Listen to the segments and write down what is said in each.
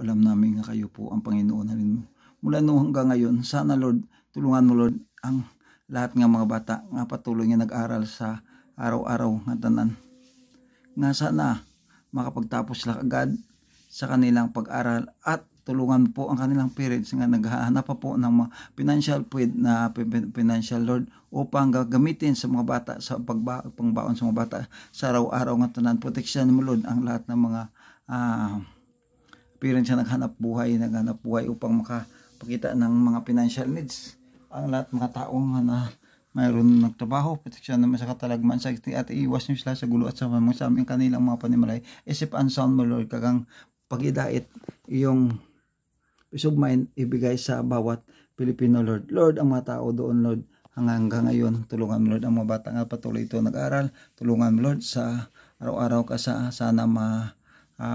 Alam namin nga kayo po ang Panginoon. Halin mula noong hanggang ngayon, sana Lord, tulungan mo Lord ang lahat ng mga bata nga patuloy nga nag-aral sa araw-araw nga tanan. Nga sana makapagtapos sila agad sa kanilang pag-aral at tulungan po ang kanilang parents nga naghahanap pa po ng mga financial Lord upang gagamitin sa mga bata sa pangbaon sa mga bata sa araw-araw nga tanan. Proteksyon mo Lord ang lahat ng mga parents na naghanap buhay upang makapakita ng mga financial needs. Ang lahat mga taong na mayroon nagtrabaho, proteksyon naman sa katalagman sa at iwas nyo sila sa gulo at sa mga aming kanilang mga panimalay. Isip and sound mo Lord, kagang pag-idait iyong peace of mind ibigay sa bawat Pilipino Lord. Lord, ang mga tao doon Lord hanggang ngayon, tulungan mo Lord ang mga bata nga patuloy ito nag-aral. Tulungan mo Lord sa araw-araw ka sana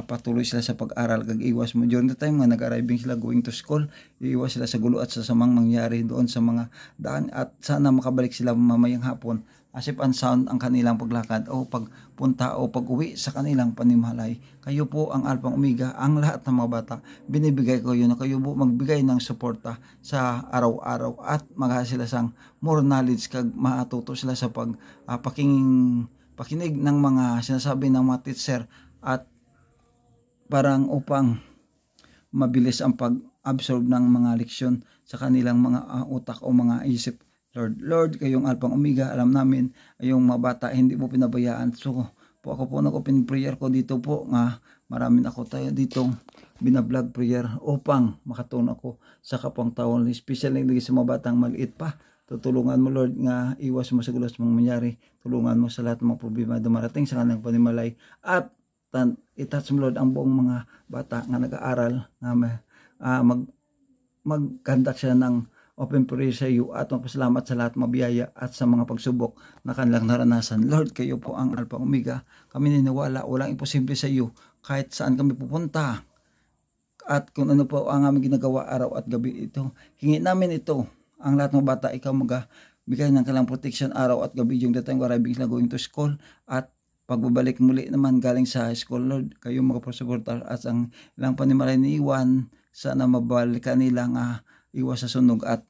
patuloy sila sa pag-aral. Iwas mo during the time nga nag-arriving sila going to school, iwas sila sa gulo at sa samang mangyari doon sa mga daan at sana makabalik sila mamayang hapon asip and sound ang kanilang paglakad o pagpunta o pag-uwi sa kanilang panimalay. Kayo po ang Alpha Omega, ang lahat ng mga bata. Binibigay ko yun na kayo po magbigay ng suporta sa araw-araw at magha sila sang more knowledge kag matuto sila sa pakinig ng mga sinasabi ng mga teacher at parang upang mabilis ang pag-absorb ng mga leksyon sa kanilang mga utak o mga isip. Lord, kayong Alpha Omega, alam namin, yung mga bata, hindi mo pinabayaan. So, ako po nag-open prayer ko dito po, nga maraming ako tayo dito, binablog prayer upang makatulong ako sa kapang taon, especially sa mga batang maliit pa. Tutulungan mo Lord nga iwas mo sa gulos mong mangyari. Tulungan mo sa lahat ng mga problema dumarating sa kanilang panimalay at i-touch mo Lord ang buong mga bata nga nag-aaral na mag-conduct sila ng open prayer sa iyo at magpasalamat sa lahat mabiyaya at sa mga pagsubok na kanilang naranasan. Lord, kayo po ang Alpha Omega. Kami niniwala, walang imposible sa iyo kahit saan kami pupunta. At kung ano po ang aming ginagawa araw at gabi ito, hingi namin ito. Ang lahat ng bata, ikaw magbigay ng kanilang protection araw at gabi yung datang arriving sila going to school at pagbabalik muli naman galing sa school Lord, kayo magpasuportar at ang ilang panimalay ni Iwan, sana mabalikan nila nga iwas sa sunog at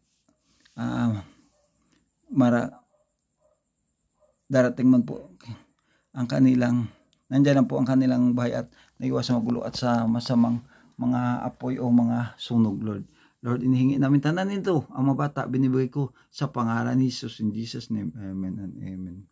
darating man po ang kanilang, nandiyan lang po ang kanilang bahay at naiwas sa magulo at sa masamang mga apoy o mga sunog Lord. Lord, inihingi namin tanan nito, ang mga bata binibigay ko sa pangalan ni Jesus, in Jesus name, amen and amen.